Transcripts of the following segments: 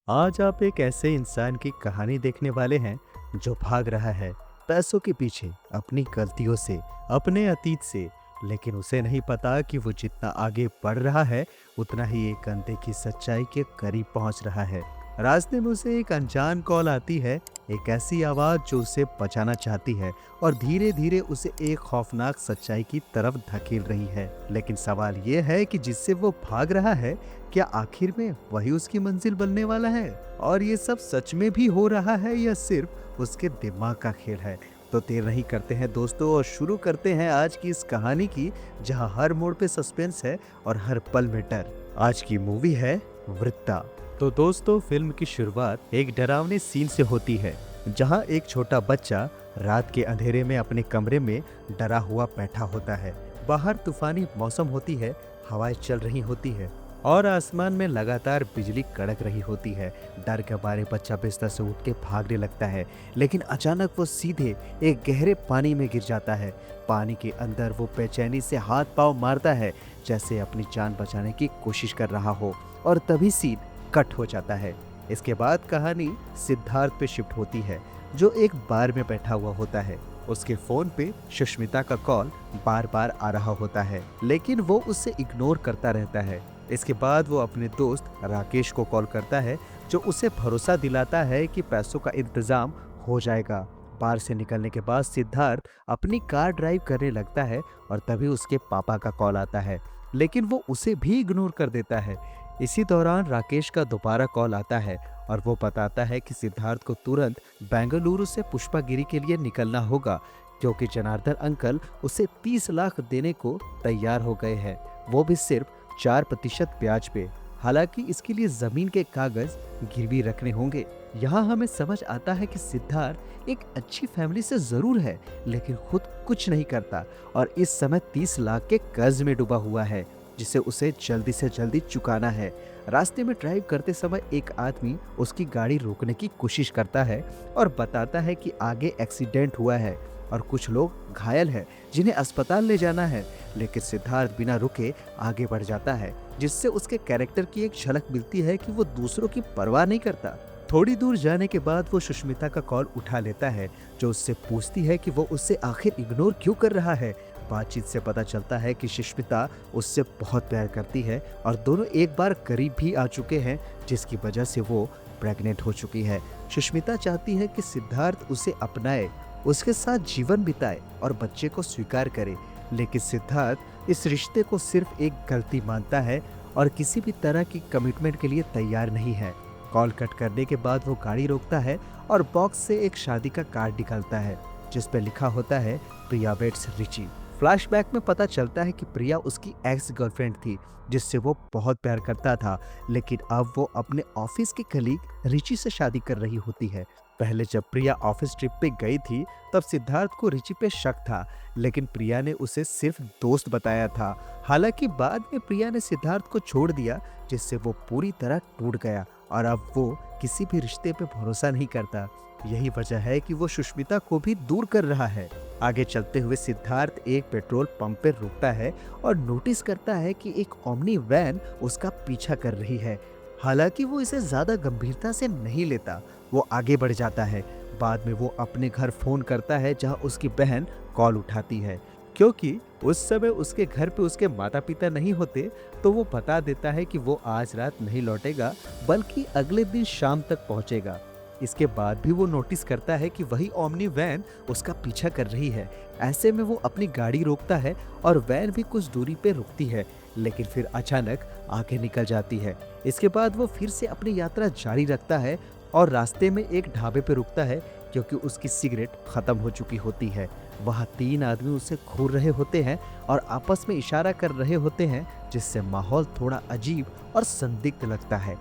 आज आप एक ऐसे इंसान की कहानी देखने वाले हैं जो भाग रहा है पैसों के पीछे, अपनी गलतियों से, अपने अतीत से। लेकिन उसे नहीं पता कि वो जितना आगे बढ़ रहा है उतना ही एक अनदेखी सच्चाई के करीब पहुंच रहा है। रास्ते में उसे एक अनजान कॉल आती है, एक ऐसी आवाज जो उसे बचाना चाहती है और धीरे धीरे उसे एक खौफनाक सच्चाई की तरफ धकेल रही है। लेकिन सवाल ये है कि जिससे वो भाग रहा है, क्या आखिर में वही उसकी मंजिल बनने वाला है? और ये सब सच में भी हो रहा है या सिर्फ उसके दिमाग का खेल है? तो देर नहीं करते हैं दोस्तों और शुरू करते हैं आज की इस कहानी की, जहां हर मोड़ पे सस्पेंस है और हर पल में डर। आज की मूवी है वृत्ता। तो दोस्तों, फिल्म की शुरुआत एक डरावने सीन से होती है, जहां एक छोटा बच्चा रात के अंधेरे में अपने कमरे में डरा हुआ बैठा होता है। बाहर तूफानी मौसम होती है, हवाएं चल रही होती है और आसमान में लगातार बिजली कड़क रही होती है। डर के मारे बच्चा बिस्तर से उठ के भागने लगता है, लेकिन अचानक वो सीधे एक गहरे पानी में गिर जाता है। पानी के अंदर वो बेचैनी से हाथ पांव मारता है, जैसे अपनी जान बचाने की कोशिश कर रहा हो, और तभी सीन कट हो जाता है। इसके बाद कहानी सिद्धार्थ पे शिफ्ट होती है, जो एक बार में बैठा हुआ होता है। उसके फोन पे सुष्मिता का कॉल बार बार आ रहा होता है, लेकिन वो उससे इग्नोर करता रहता है। इसके बाद वो अपने दोस्त राकेश को कॉल करता है, जो उसे भरोसा दिलाता है कि पैसों का इंतजाम हो जाएगा। बार से निकलने के बाद सिद्धार्थ अपनी कार ड्राइव करने लगता है और तभी उसके पापा का कॉल आता है, लेकिन वो उसे भी इग्नोर कर देता है। इसी दौरान राकेश का दोबारा कॉल आता है और वो बताता है कि सिद्धार्थ को तुरंत बेंगलुरु से पुष्पागिरी के लिए निकलना होगा, क्योंकि जनार्दन अंकल उसे 30 लाख देने को तैयार हो गए हैं, वो भी सिर्फ 4% ब्याज पे। हालांकि इसके लिए जमीन के कागज गिरवी रखने होंगे। यहाँ हमें समझ आता है कि सिद्धार्थ एक अच्छी फैमिली से जरूर है, लेकिन खुद कुछ नहीं करता और इस समय 30 लाख के कर्ज में डूबा हुआ है, जिसे उसे जल्दी से जल्दी चुकाना है। रास्ते में ड्राइव करते समय एक आदमी उसकी गाड़ी रोकने की कोशिश करता है और बताता है कि आगे एक्सीडेंट हुआ है और कुछ लोग घायल हैं, जिन्हें अस्पताल ले जाना है। लेकिन सिद्धार्थ बिना रुके आगे बढ़ जाता है, जिससे उसके कैरेक्टर की एक झलक मिलती है कि वो दूसरों की परवाह नहीं करता। थोड़ी दूर जाने के बाद वो सुष्मिता का कॉल उठा लेता है, जो उससे पूछती है कि वो उससे आखिर इग्नोर क्यों कर रहा है। बातचीत से पता चलता है कि सुष्मिता उससे बहुत प्यार करती है और दोनों एक बार करीब भी आ चुके हैं, जिसकी वजह से वो प्रेग्नेंट हो चुकी है। सुष्मिता चाहती है कि सिद्धार्थ उसे अपनाए, उसके साथ जीवन बिताए और बच्चे को स्वीकार करे, लेकिन सिद्धार्थ इस रिश्ते को सिर्फ एक गलती मानता है और किसी भी तरह की कमिटमेंट के लिए तैयार नहीं है। कॉल कट करने के बाद वो गाड़ी रोकता है और बॉक्स से एक शादी का कार्ड निकालता है, जिस पे लिखा होता है प्रिया वेड्स रिची। फ्लैशबैक में पता चलता है कि प्रिया उसकी एक्स गर्लफ्रेंड थी, जिससे वो बहुत प्यार करता था, लेकिन अब वो अपने ऑफिस के कलीग रिची से शादी कर रही होती है। पहले जब प्रिया ऑफिस ट्रिप पे गई थी, तब सिद्धार्थ को रिची पे शक था, लेकिन प्रिया ने उसे सिर्फ दोस्त बताया था। हालांकि बाद में प्रिया ने सिद्धार्थ को छोड़ दिया, जिससे वो पूरी तरह टूट गया और अब वो किसी भी रिश्ते पे भरोसा नहीं करता। यही वजह है कि वो सुष्मिता को भी दूर कर रहा है। आगे चलते हुए सिद्धार्थ एक पेट्रोल पंप पर रुकता है और नोटिस करता है कि एक ओमनी वैन उसका पीछा कर रही है। हालांकि वो इसे ज्यादा गंभीरता से नहीं लेता, वो आगे बढ़ जाता है। बाद में वो अपने घर फोन करता है, जहां उसकी बहन कॉल उठाती है। क्योंकि उस समय उसके घर पे उसके माता पिता नहीं होते, तो वो बता देता है कि वो आज रात नहीं लौटेगा, बल्कि अगले दिन शाम तक पहुंचेगा। इसके बाद भी वो नोटिस करता है कि वही ओमनी वैन उसका पीछा कर रही है। ऐसे में वो अपनी गाड़ी रोकता है और वैन भी कुछ दूरी पे रुकती है, लेकिन फिर अचानक आगे निकल जाती है। इसके बाद वो फिर से अपनी यात्रा जारी रखता है और रास्ते में एक ढाबे पे रुकता है, क्योंकि उसकी सिगरेट खत्म हो चुकी होती है। वहाँ 3 आदमी उसे घूर रहे होते हैं और आपस में इशारा कर रहे होते हैं, जिससे माहौल थोड़ा अजीब और संदिग्ध लगता है।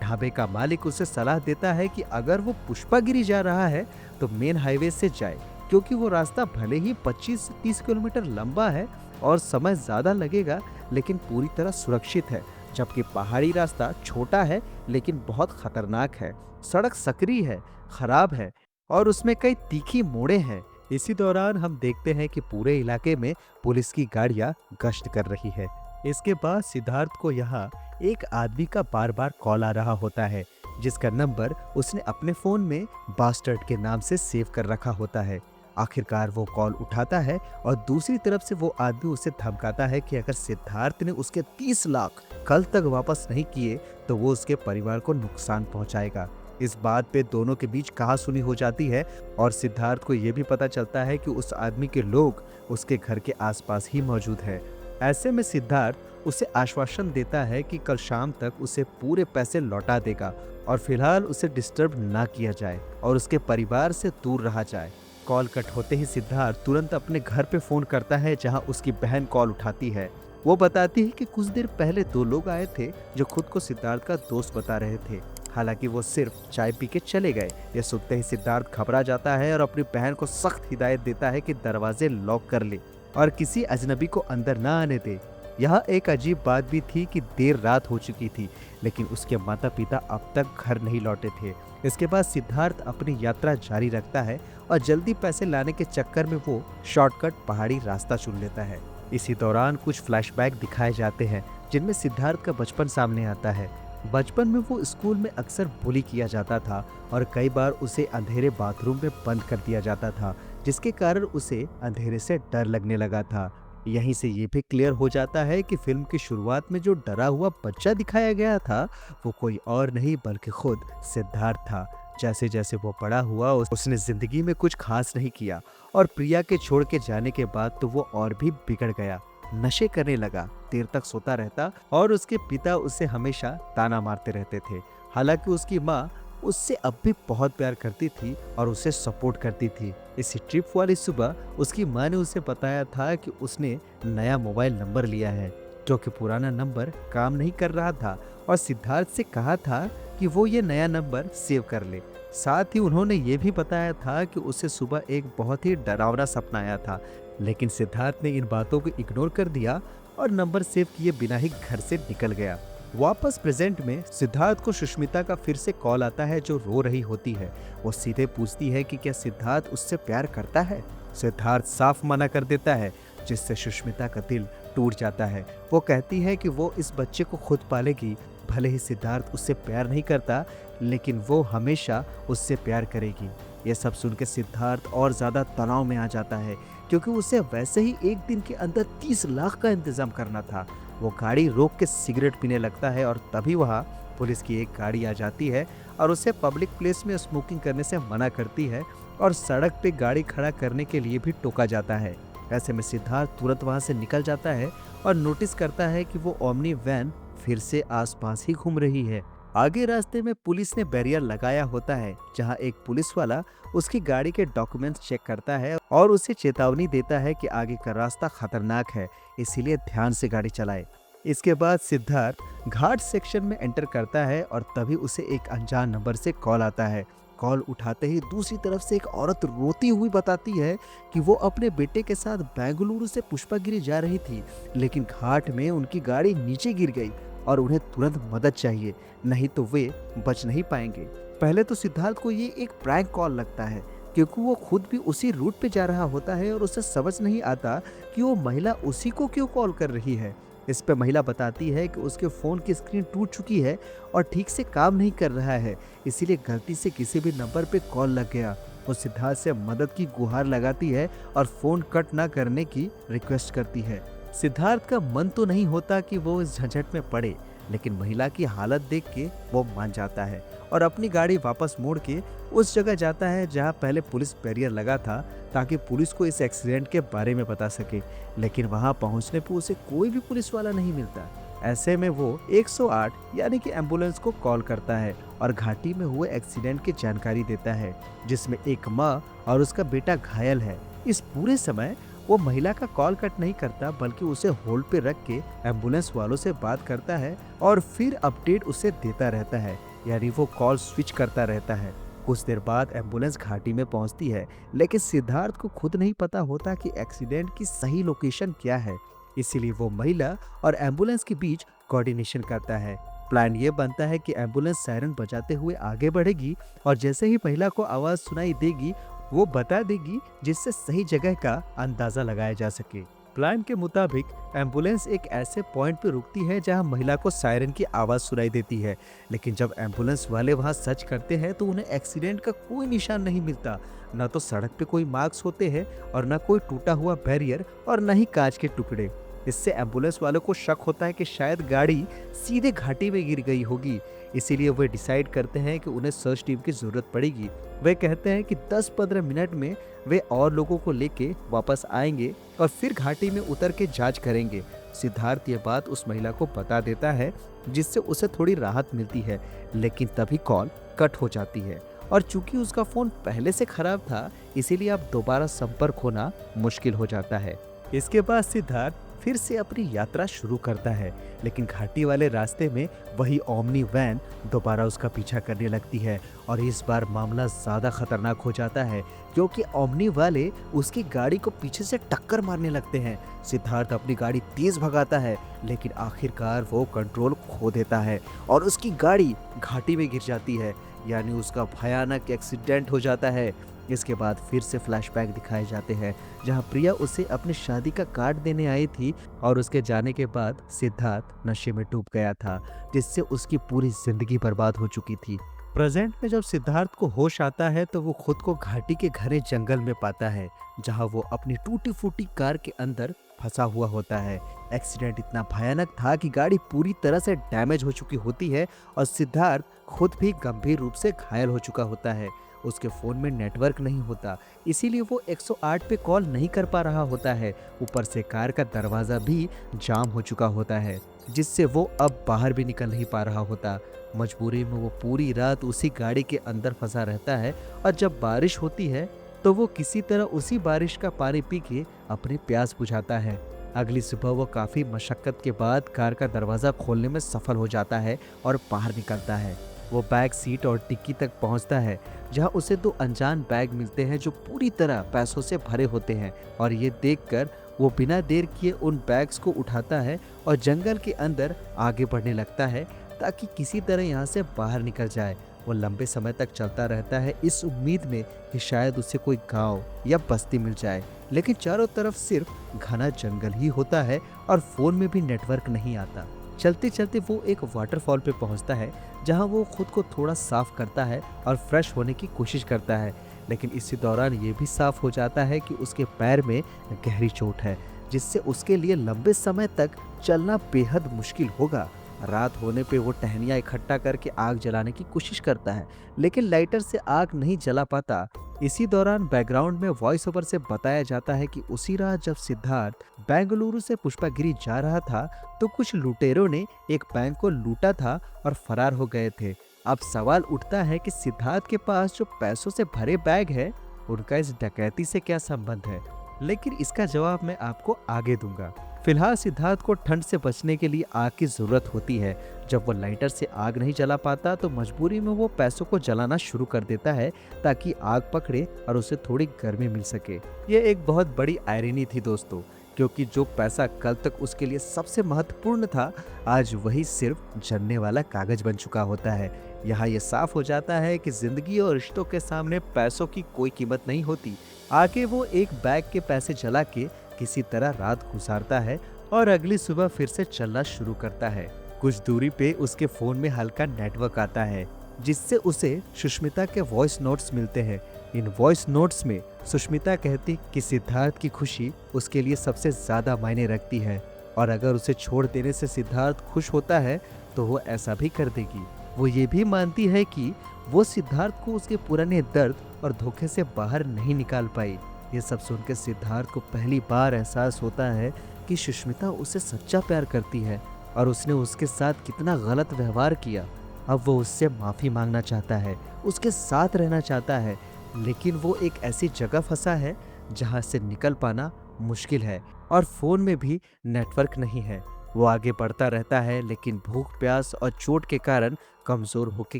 ढाबे का मालिक उसे सलाह देता है कि अगर वो पुष्पागिरी जा रहा है तो मेन हाईवे से जाए, क्योंकि वो रास्ता भले ही 25 से 30 किलोमीटर लंबा है और समय ज्यादा लगेगा, लेकिन पूरी तरह सुरक्षित है। जबकि पहाड़ी रास्ता छोटा है लेकिन बहुत खतरनाक है। सड़क सकरी है, खराब है और उसमें कई तीखी मोड़े हैं। इसी दौरान हम देखते हैं कि पूरे इलाके में पुलिस की गाड़ियां गश्त कर रही है। इसके बाद सिद्धार्थ को यहाँ एक आदमी का बार बार कॉल आ रहा होता है, जिसका नंबर उसने अपने फोन में बास्टर्ड के नाम से सेव कर रखा होता है। आखिरकार वो कॉल उठाता है और दूसरी तरफ से वो आदमी उसे धमकाता है कि अगर सिद्धार्थ ने उसके 30 लाख कल तक वापस नहीं किए तो वो उसके परिवार को नुकसान पहुंचाएगा। इस बात पे दोनों के बीच कहासुनी हो जाती है और सिद्धार्थ को ये भी पता चलता है कि उस आदमी के लोग उसके घर के आसपास ही मौजूद है। ऐसे में सिद्धार्थ उसे आश्वासन देता है कि कल शाम तक उसे पूरे पैसे लौटा देगा और फिलहाल उसे डिस्टर्ब ना किया जाए और उसके परिवार से दूर रहा जाए। कॉल कट होते ही सिद्धार्थ तुरंत अपने घर पे फोन करता है, जहां उसकी बहन कॉल उठाती है। वो बताती है कि कुछ देर पहले 2 लोग आए थे जो खुद को सिद्धार्थ का दोस्त बता रहे थे। हालांकि वो सिर्फ चाय पी के चले गए। यह सुनते ही सिद्धार्थ घबरा जाता है और अपनी बहन को सख्त हिदायत देता है कि दरवाजे लॉक कर ले और किसी अजनबी को अंदर ना आने दे। यह एक अजीब बात भी थी कि देर रात हो चुकी थी, लेकिन उसके माता पिता अब तक घर नहीं लौटे थे। इसके बाद सिद्धार्थ अपनी यात्रा जारी रखता है और जल्दी पैसे लाने के चक्कर में वो शॉर्टकट पहाड़ी रास्ता चुन लेता है। इसी दौरान कुछ फ्लैशबैक दिखाए जाते हैं जिनमें सिद्धार्थ का बचपन सामने आता है। बचपन में वो स्कूल में अक्सर बुली किया जाता था और कई बार उसे अंधेरे बाथरूम में बंद कर दिया जाता था, जिसके कारण उसे अंधेरे से डर लगने लगा था। यहीं से ये भी क्लियर हो जाता है कि फिल्म की शुरुआत में जो डरा हुआ बच्चा दिखाया गया था वो कोई और नहीं बल्कि खुद सिद्धार्थ था। जैसे जैसे वो बड़ा हुआ उसने जिंदगी में कुछ खास नहीं किया और प्रिया के छोड़ के जाने के बाद तो वो और भी बिगड़ गया। नशे करने लगा, देर तक सोता रहता और उसके पिता उसे हमेशा ताना मारते रहते थे। हालांकि उसकी माँ उससे अब भी बहुत प्यार करती थी और उसे सपोर्ट करती थी। इसी ट्रिप वाली सुबह उसकी माँ ने उसे बताया था कि उसने नया मोबाइल नंबर लिया है, जो कि पुराना नंबर काम नहीं कर रहा था और सिद्धार्थ से कहा था कि वो ये नया नंबर सेव कर ले। साथ ही उन्होंने ये भी बताया था कि उसे सुबह एक बहुत ही डरावना सपना आया था, लेकिन सिद्धार्थ ने इन बातों को इग्नोर कर दिया और नंबर सेव किए बिना ही घर से निकल गया। वापस प्रेजेंट में सिद्धार्थ को सुष्मिता का फिर से कॉल आता है, जो रो रही होती है। वो सीधे पूछती है कि क्या सिद्धार्थ उससे प्यार करता है। सिद्धार्थ साफ मना कर देता है, जिससे सुष्मिता का दिल टूट जाता है। वो कहती है कि वो इस बच्चे को खुद पालेगी। भले ही सिद्धार्थ उससे प्यार नहीं करता, लेकिन वो हमेशा उससे प्यार करेगी। ये सब सुन के सिद्धार्थ और ज्यादा तनाव में आ जाता है, क्योंकि उसे वैसे ही एक दिन के अंदर 30 लाख का इंतजाम करना था। वो गाड़ी रोक के सिगरेट पीने लगता है और तभी वहाँ पुलिस की एक गाड़ी आ जाती है और उसे पब्लिक प्लेस में स्मोकिंग करने से मना करती है और सड़क पे गाड़ी खड़ा करने के लिए भी टोका जाता है। ऐसे में सिद्धार्थ तुरंत वहाँ से निकल जाता है और नोटिस करता है कि वो ओमनी वैन फिर से आसपास ही घूम रही है। आगे रास्ते में पुलिस ने बैरियर लगाया होता है, जहां एक पुलिस वाला उसकी गाड़ी के डॉक्यूमेंट्स चेक करता है और उसे चेतावनी देता है कि आगे का रास्ता खतरनाक है, इसीलिए ध्यान से गाड़ी चलाए। इसके बाद सिद्धार्थ घाट सेक्शन में एंटर करता है और तभी उसे एक अनजान नंबर से कॉल आता है। कॉल उठाते ही दूसरी तरफ से एक औरत रोती हुई बताती है कि वो अपने बेटे के साथ बेंगलुरु से पुष्पागिरी जा रही थी, लेकिन घाट में उनकी गाड़ी नीचे गिर गई और उन्हें तुरंत मदद चाहिए, नहीं तो वे बच नहीं पाएंगे। पहले तो सिद्धार्थ को ये एक प्रैंक कॉल लगता है, क्योंकि वो खुद भी उसी रूट पे जा रहा होता है और उसे समझ नहीं आता कि वो महिला उसी को क्यों कॉल कर रही है। इस पे महिला बताती है कि उसके फ़ोन की स्क्रीन टूट चुकी है और ठीक से काम नहीं कर रहा है, इसीलिए गलती से किसी भी नंबर पे कॉल लग गया। वो सिद्धार्थ से मदद की गुहार लगाती है और फ़ोन कट ना करने की रिक्वेस्ट करती है। सिद्धार्थ का मन तो नहीं होता कि वो इस झंझट में पड़े, लेकिन महिला की हालत देख के वो मान जाता है और अपनी गाड़ी वापस मोड़ के उस जगह जाता है जहां पहले पुलिस बैरियर लगा था, ताकि पुलिस को इस एक्सीडेंट के बारे में बता सके। लेकिन वहां पहुंचने पर उसे कोई भी पुलिस वाला नहीं मिलता। ऐसे में वो 108 यानी कि एम्बुलेंस को कॉल करता है और घाटी में हुए एक्सीडेंट की जानकारी देता है, जिसमें एक माँ और उसका बेटा घायल है। इस पूरे समय वो महिला का कॉल कट नहीं करता, बल्कि उसे होल्ड पे रख के एम्बुलेंस वालों से बात करता है और फिर अपडेट उसे देता रहता है, यानी वो कॉल स्विच करता रहता है। कुछ देर बाद एम्बुलेंस घाटी में पहुंचती है, लेकिन सिद्धार्थ को खुद नहीं पता होता कि एक्सीडेंट की सही लोकेशन क्या है। इसीलिए वो महिला और एम्बुलेंस के बीच कोऑर्डिनेशन करता है। प्लान ये बनता है कि एम्बुलेंस सायरन बजाते हुए आगे बढ़ेगी और जैसे ही महिला को आवाज सुनाई देगी वो बता देगी, जिससे सही जगह का अंदाजा लगाया जा सके। प्लान के मुताबिक एम्बुलेंस एक ऐसे पॉइंट पर रुकती है जहां महिला को सायरन की आवाज़ सुनाई देती है। लेकिन जब एम्बुलेंस वाले वहां सर्च करते हैं तो उन्हें एक्सीडेंट का कोई निशान नहीं मिलता। न तो सड़क पे कोई मार्क्स होते हैं और न कोई टूटा हुआ बैरियर और न ही कांच के टुकड़े। इससे एम्बुलेंस वालों को शक होता है कि शायद गाड़ी सीधे घाटी में गिर गई होगी। इसीलिए वे डिसाइड करते हैं कि उन्हें सर्च टीम की जरूरत पड़ेगी। वे कहते हैं कि 10-15 मिनट में वे और लोगों को लेके वापस आएंगे और फिर घाटी में उतर के जांच करेंगे। सिद्धार्थ ये बात उस महिला को बता देता है, जिससे उसे थोड़ी राहत मिलती है। लेकिन तभी कॉल कट हो जाती है और चूंकि उसका फोन पहले से खराब था, इसीलिए अब दोबारा संपर्क होना मुश्किल हो जाता है। इसके बाद सिद्धार्थ फिर से अपनी यात्रा शुरू करता है, लेकिन घाटी वाले रास्ते में वही ओमनी वैन दोबारा उसका पीछा करने लगती है और इस बार मामला ज्यादा खतरनाक हो जाता है, क्योंकि ओमनी वाले उसकी गाड़ी को पीछे से टक्कर मारने लगते हैं। सिद्धार्थ अपनी गाड़ी तेज भगाता है, लेकिन आखिरकार वो कंट्रोल खो देता है और उसकी गाड़ी घाटी में गिर जाती है, यानी उसका भयानक एक्सीडेंट हो जाता है। इसके बाद फिर से फ्लैशबैक दिखाए जाते हैं, जहां प्रिया उसे अपनी शादी का कार्ड देने आई थी और उसके जाने के बाद सिद्धार्थ नशे में डूब गया था, जिससे उसकी पूरी जिंदगी बर्बाद हो चुकी थी। प्रेजेंट में जब सिद्धार्थ को होश आता है तो वो खुद को घाटी के घने जंगल में पाता है, जहां वो अपनी टूटी फूटी कार के अंदर फंसा हुआ होता है। एक्सीडेंट इतना भयानक था कि गाड़ी पूरी तरह से डैमेज हो चुकी होती है और सिद्धार्थ खुद भी गंभीर रूप से घायल हो चुका होता है। उसके फोन में नेटवर्क नहीं होता, इसीलिए वो 108 पे कॉल नहीं कर पा रहा होता है। ऊपर से कार का दरवाजा भी जाम हो चुका होता है, जिससे वो अब बाहर भी निकल नहीं पा रहा होता। मजबूरी में वो पूरी रात उसी गाड़ी के अंदर फंसा रहता है और जब बारिश होती है तो वो किसी तरह उसी बारिश का पानी पी के अपनी प्यास बुझाता है। अगली सुबह वो काफी मशक्कत के बाद कार का दरवाजा खोलने में सफल हो जाता है और बाहर निकलता है। वो बैक सीट और टिक्की तक पहुंचता है, जहां उसे 2 अनजान बैग मिलते हैं जो पूरी तरह पैसों से भरे होते हैं, और ये देखकर वो बिना देर किए उन बैग्स को उठाता है और जंगल के अंदर आगे बढ़ने लगता है ताकि किसी तरह यहाँ से बाहर निकल जाए। वो लंबे समय तक चलता रहता है इस उम्मीद में कि शायद उसे कोई गांव या बस्ती मिल जाए, लेकिन चारों तरफ सिर्फ घना जंगल ही होता है और फोन में भी नेटवर्क नहीं आता। चलते चलते वो एक वाटरफॉल पे पहुंचता है, जहां वो खुद को थोड़ा साफ करता है और फ्रेश होने की कोशिश करता है, लेकिन इसी दौरान ये भी साफ हो जाता है कि उसके पैर में गहरी चोट है, जिससे उसके लिए लंबे समय तक चलना बेहद मुश्किल होगा। रात होने पे वो टहनियाँ इकट्ठा करके आग जलाने की कोशिश करता है, लेकिन लाइटर से आग नहीं जला पाता। इसी दौरान बैकग्राउंड में वॉइस ओवर से बताया जाता है कि उसी रात जब सिद्धार्थ बेंगलुरु से पुष्पागिरी जा रहा था तो कुछ लुटेरों ने एक बैंक को लूटा था और फरार हो गए थे। अब सवाल उठता है कि सिद्धार्थ के पास जो पैसों से भरे बैग है, उनका इस डकैती से क्या संबंध है, लेकिन इसका जवाब मैं आपको आगे दूंगा। फिलहाल सिद्धार्थ को ठंड से बचने के लिए आग की जरूरत होती है। जब वो लाइटर से आग नहीं जला पाता तो मजबूरी में वो पैसों को जलाना शुरू कर देता है ताकि आग पकड़े और उसे थोड़ी गर्मी मिल सके। ये एक बहुत बड़ी आयरनी थी दोस्तों, क्योंकि जो पैसा कल तक उसके लिए सबसे महत्वपूर्ण था, आज वही सिर्फ जलने वाला कागज बन चुका होता है। यहाँ ये साफ हो जाता है कि जिंदगी और रिश्तों के सामने पैसों की कोई कीमत नहीं होती। आगे वो एक बैग के पैसे जला के किसी तरह रात गुजारता है और अगली सुबह फिर से चलना शुरू करता है। कुछ दूरी पे उसके फोन में हल्का नेटवर्क आता है, जिससे उसे सुष्मिता के वॉइस नोट्स मिलते हैं। इन वॉइस नोट्स में सुष्मिता कहती कि सिद्धार्थ की खुशी उसके लिए सबसे ज्यादा मायने रखती है और अगर उसे छोड़ देने से सिद्धार्थ खुश होता है तो वो ऐसा भी कर देगी। वो ये भी मानती है कि वो सिद्धार्थ को उसके पुराने दर्द और धोखे से बाहर नहीं निकाल पाई। ये सब सुनकर सिद्धार्थ को पहली बार एहसास होता है कि सुष्मिता उसे सच्चा प्यार करती है और उसने उसके साथ कितना गलत व्यवहार किया। अब वो उससे माफी मांगना चाहता है, उसके साथ रहना चाहता है, लेकिन वो एक ऐसी जगह फंसा है जहां से निकल पाना मुश्किल है और फोन में भी नेटवर्क नहीं है। वो आगे बढ़ता रहता है, लेकिन भूख, प्यास और चोट के कारण कमजोर होकर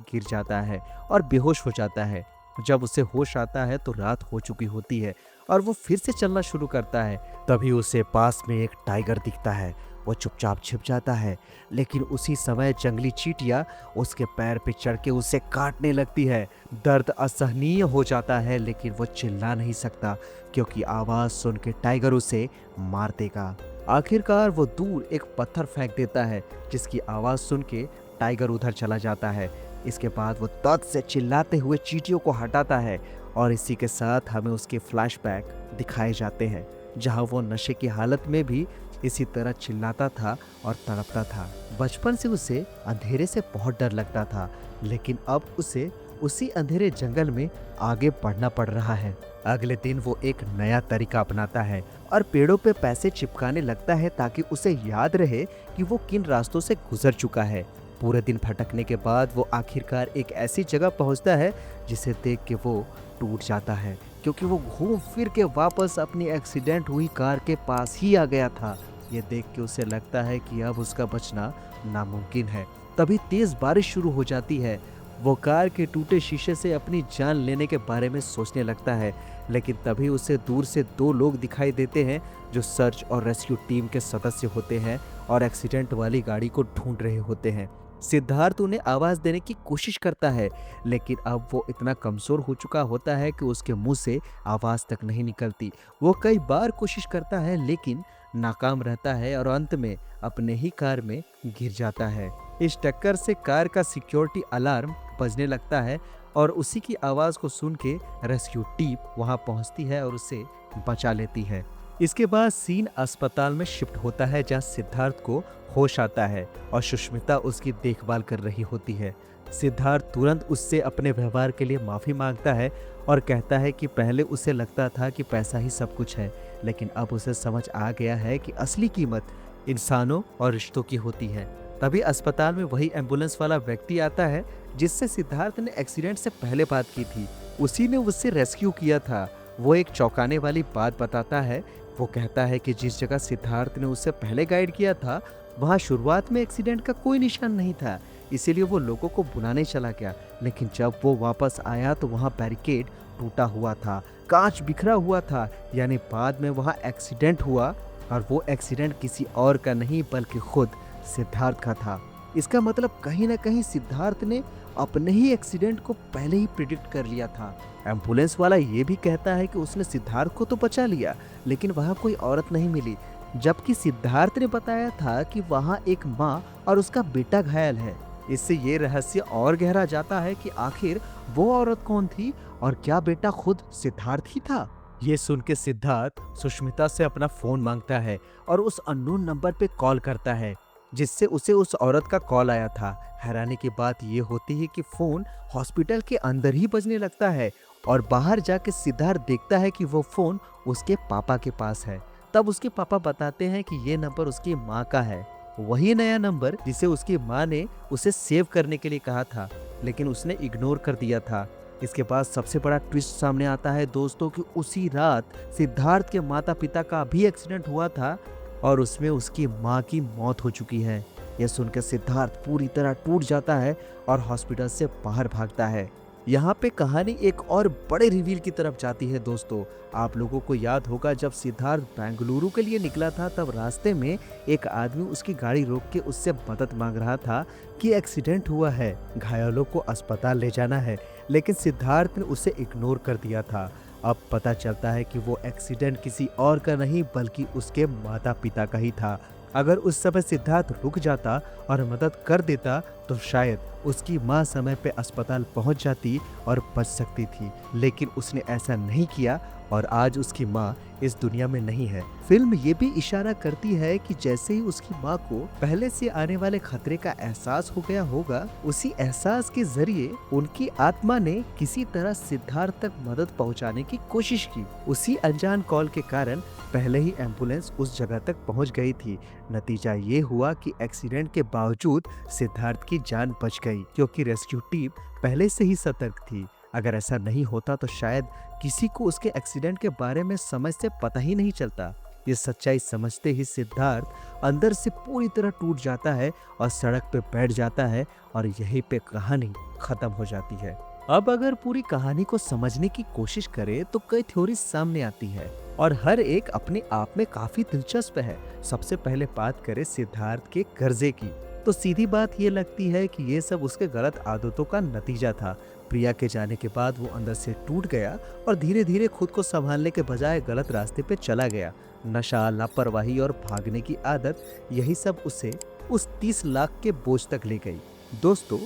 गिर जाता है और बेहोश हो जाता है। जब उसे होश आता है तो रात हो चुकी होती है और वो फिर से चलना शुरू करता है। तभी उसे पास में एक टाइगर दिखता है वो चुपचाप छिप जाता है, लेकिन उसी समय जंगली चींटियां उसके पैर पे चढ़ के उसे काटने लगती है। दर्द असहनीय हो जाता है, लेकिन वो चिल्ला नहीं सकता क्योंकि आवाज सुन के टाइगर उसे मार देगा। आखिरकार वो दूर एक पत्थर फेंक देता है, जिसकी आवाज सुन के टाइगर उधर चला जाता है। इसके बाद वो दर्द से चिल्लाते हुए चींटियों को हटाता है और इसी के साथ हमें उसके फ्लैशबैक दिखाए जाते हैं, जहां वो नशे की हालत में भी इसी तरह चिल्लाता था और तड़पता था। बचपन से उसे अंधेरे से बहुत डर लगता था, लेकिन अब उसे उसी अंधेरे जंगल में आगे बढ़ना पड़ रहा है। अगले दिन वो एक नया तरीका अपनाता है और पेड़ों पे पैसे चिपकाने लगता है ताकि उसे याद रहे कि वो किन रास्तों से गुजर चुका है। पूरे दिन भटकने के बाद वो आखिरकार एक ऐसी जगह पहुंचता है जिसे देख के वो टूट जाता है, क्योंकि वो घूम फिर के वापस अपनी एक्सीडेंट हुई कार के पास ही आ गया था। ये देख के उसे लगता है कि अब उसका बचना नामुमकिन है। तभी तेज बारिश शुरू हो जाती है। वो कार के टूटे शीशे से अपनी जान लेने के बारे में सोचने लगता है, लेकिन तभी उसे दूर से दो लोग दिखाई देते हैं जो सर्च और रेस्क्यू टीम के सदस्य होते हैं और एक्सीडेंट वाली गाड़ी को ढूंढ रहे होते हैं। सिद्धार्थ उन्हें आवाज देने की कोशिश करता है, लेकिन अब वो इतना कमजोर हो चुका होता है कि उसके मुंह से आवाज तक नहीं निकलती। वो कई बार कोशिश करता है, लेकिन नाकाम रहता है और अंत में अपने ही कार में गिर जाता है। इस टक्कर से कार का सिक्योरिटी अलार्म बजने लगता है और उसी की आवाज को सुन के रेस्क्यू टीम वहां पहुंचती है और उसे बचा लेती है। इसके बाद सीन अस्पताल में शिफ्ट होता है, जहां सिद्धार्थ को होश आता है और सुष्मिता उसकी देखभाल कर रही होती है। सिद्धार्थ तुरंत उससे अपने व्यवहार के लिए माफी मांगता है और कहता है कि पहले उसे लगता था कि पैसा ही सब कुछ है, लेकिन अब उसे समझ आ गया है कि असली कीमत इंसानों और रिश्तों की होती है। तभी अस्पताल में वही एम्बुलेंस वाला व्यक्ति आता है जिससे सिद्धार्थ ने एक्सीडेंट से पहले बात की थी। उसी ने उससे रेस्क्यू किया था। वो एक चौंकाने वाली बात बताता है। वो कहता है कि जिस जगह सिद्धार्थ ने उसे पहले गाइड किया था, वहाँ शुरुआत में एक्सीडेंट का कोई निशान नहीं था, इसीलिए वो लोगों को बुलाने चला गया। लेकिन जब वो वापस आया तो वहाँ बैरिकेड टूटा हुआ था, कांच बिखरा हुआ था, यानी बाद में वहाँ एक्सीडेंट हुआ और वो एक्सीडेंट किसी और का नहीं बल्कि खुद सिद्धार्थ का था। इसका मतलब कहीं ना कहीं सिद्धार्थ ने अपने ही एक्सीडेंट को पहले ही प्रिडिक्ट कर लिया था। एम्बुलेंस वाला ये भी कहता है कि उसने सिद्धार्थ को तो बचा लिया, लेकिन वहाँ कोई औरत नहीं मिली, जबकि सिद्धार्थ ने बताया था कि वहाँ एक माँ और उसका बेटा घायल है। इससे ये रहस्य और गहरा जाता है कि आखिर वो औरत कौन थी और क्या बेटा खुद सिद्धार्थ ही था। ये सुन के सिद्धार्थ सुष्मिता से अपना फोन मांगता है और उस अननोन नंबर पे कॉल करता है, जिससे उसे उस औरत का कॉल आया था। हैरानी की बात ये होती है कि फोन हॉस्पिटल के अंदर ही बजने लगता है और बाहर जाके सिद्धार्थ देखता है कि वो फोन उसके पापा के पास है। तब उसके पापा बताते हैं कि ये नंबर उसकी माँ का है, वही नया नंबर जिसे उसकी माँ ने उसे सेव करने के लिए कहा था, लेकिन उसने इग्नोर कर दिया था। इसके बाद सबसे बड़ा ट्विस्ट सामने आता है दोस्तों कि उसी रात सिद्धार्थ के माता पिता का भी एक्सीडेंट हुआ था और उसमें उसकी माँ की मौत हो चुकी है। यह सुनकर सिद्धार्थ पूरी तरह टूट जाता है और हॉस्पिटल से बाहर भागता है। यहाँ पे कहानी एक और बड़े रिवील की तरफ जाती है दोस्तों। आप लोगों को याद होगा जब सिद्धार्थ बेंगलुरु के लिए निकला था, तब रास्ते में एक आदमी उसकी गाड़ी रोक के उससे मदद मांग रहा था कि एक्सीडेंट हुआ है, घायलों को अस्पताल ले जाना है, लेकिन सिद्धार्थ ने उसे इग्नोर कर दिया था। अब पता चलता है कि वो एक्सीडेंट किसी और का नहीं बल्कि उसके माता पिता का ही था। अगर उस समय सिद्धार्थ रुक जाता और मदद कर देता तो शायद उसकी माँ समय पे अस्पताल पहुंच जाती और बच सकती थी, लेकिन उसने ऐसा नहीं किया और आज उसकी माँ इस दुनिया में नहीं है। फिल्म ये भी इशारा करती है कि जैसे ही उसकी माँ को पहले से आने वाले खतरे का एहसास हो गया होगा, उसी एहसास के जरिए उनकी आत्मा ने किसी तरह सिद्धार्थ तक मदद पहुंचाने की कोशिश की। उसी अनजान कॉल के कारण पहले ही एम्बुलेंस उस जगह तक पहुंच गई थी। नतीजा ये हुआ कि एक्सीडेंट के बावजूद सिद्धार्थ की जान बच गई, क्योंकि रेस्क्यू टीम पहले से ही सतर्क थी। अगर ऐसा नहीं होता तो शायद किसी को उसके एक्सीडेंट के बारे में समझ से पता ही नहीं चलता। ये सच्चाई समझते ही सिद्धार्थ अंदर से पूरी तरह टूट जाता है और सड़क पे बैठ जाता है और यहीं पे कहानी खत्म हो जाती है। अब अगर पूरी कहानी को समझने की कोशिश करें तो कई थ्योरी सामने आती है और हर एक अपने आप में काफी दिलचस्प है। सबसे पहले बात करें सिद्धार्थ के कर्जे की, तो सीधी बात ये लगती है कि ये सब उसके गलत आदतों का नतीजा था। प्रिया के जाने के बाद वो अंदर से टूट गया और धीरे धीरे खुद को संभालने के बजाय गलत रास्ते पे चला गया। नशा, लापरवाही और भागने की आदत, यही सब उसे उस 30 लाख के बोझ तक ले गई। दोस्तों,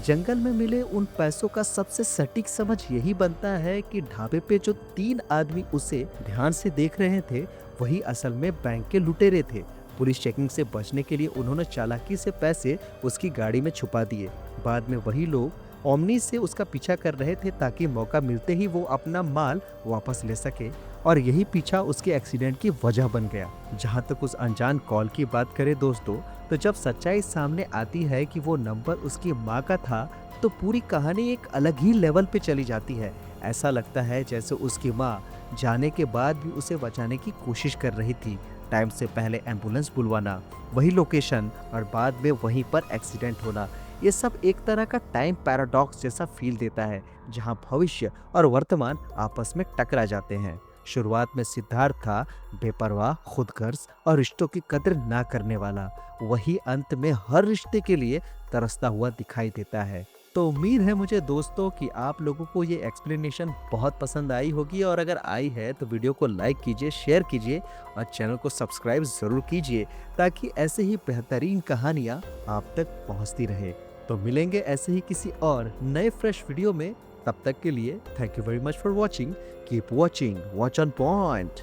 जंगल में मिले उन पैसों का सबसे सटीक समझ यही बनता है कि ढाबे पे जो 3 आदमी उसे ध्यान से देख रहे थे वही असल में बैंक के लुटेरे थे। पुलिस चेकिंग से बचने के लिए उन्होंने चालाकी से पैसे उसकी गाड़ी में छुपा दिए। बाद में वही लोग ओमनी से उसका पीछा कर रहे थे ताकि मौका मिलते ही वो अपना माल वापस ले सके, और यही पीछा उसके एक्सीडेंट की वजह बन गया। जहां तक उस अनजान कॉल की बात करें दोस्तों, तो जब सच्चाई सामने आती है कि वो नंबर उसकी माँ का था, तो पूरी कहानी एक अलग ही लेवल पे चली जाती है। ऐसा लगता है जैसे उसकी माँ जाने के बाद भी उसे बचाने की कोशिश कर रही थी। टाइम से पहले एम्बुलेंस बुलवाना, वही लोकेशन और बाद में वहीं पर एक्सीडेंट होना, ये सब एक तरह का टाइम पैराडॉक्स जैसा फील देता है, जहां भविष्य और वर्तमान आपस में टकरा जाते हैं। शुरुआत में सिद्धार्थ था बेपरवाह, खुदगर्ज और रिश्तों की कदर ना करने वाला, वही अंत में हर रिश्ते के लिए तरसता हुआ दिखाई देता है। तो उम्मीद है मुझे दोस्तों कि आप लोगों को ये एक्सप्लेनेशन बहुत पसंद आई होगी, और अगर आई है तो वीडियो को लाइक कीजिए, शेयर कीजिए और चैनल को सब्सक्राइब ज़रूर कीजिए ताकि ऐसे ही बेहतरीन कहानियाँ आप तक पहुँचती रहे। तो मिलेंगे ऐसे ही किसी और नए फ्रेश वीडियो में। तब तक के लिए thank you very much for watching. Keep watching, watch on point.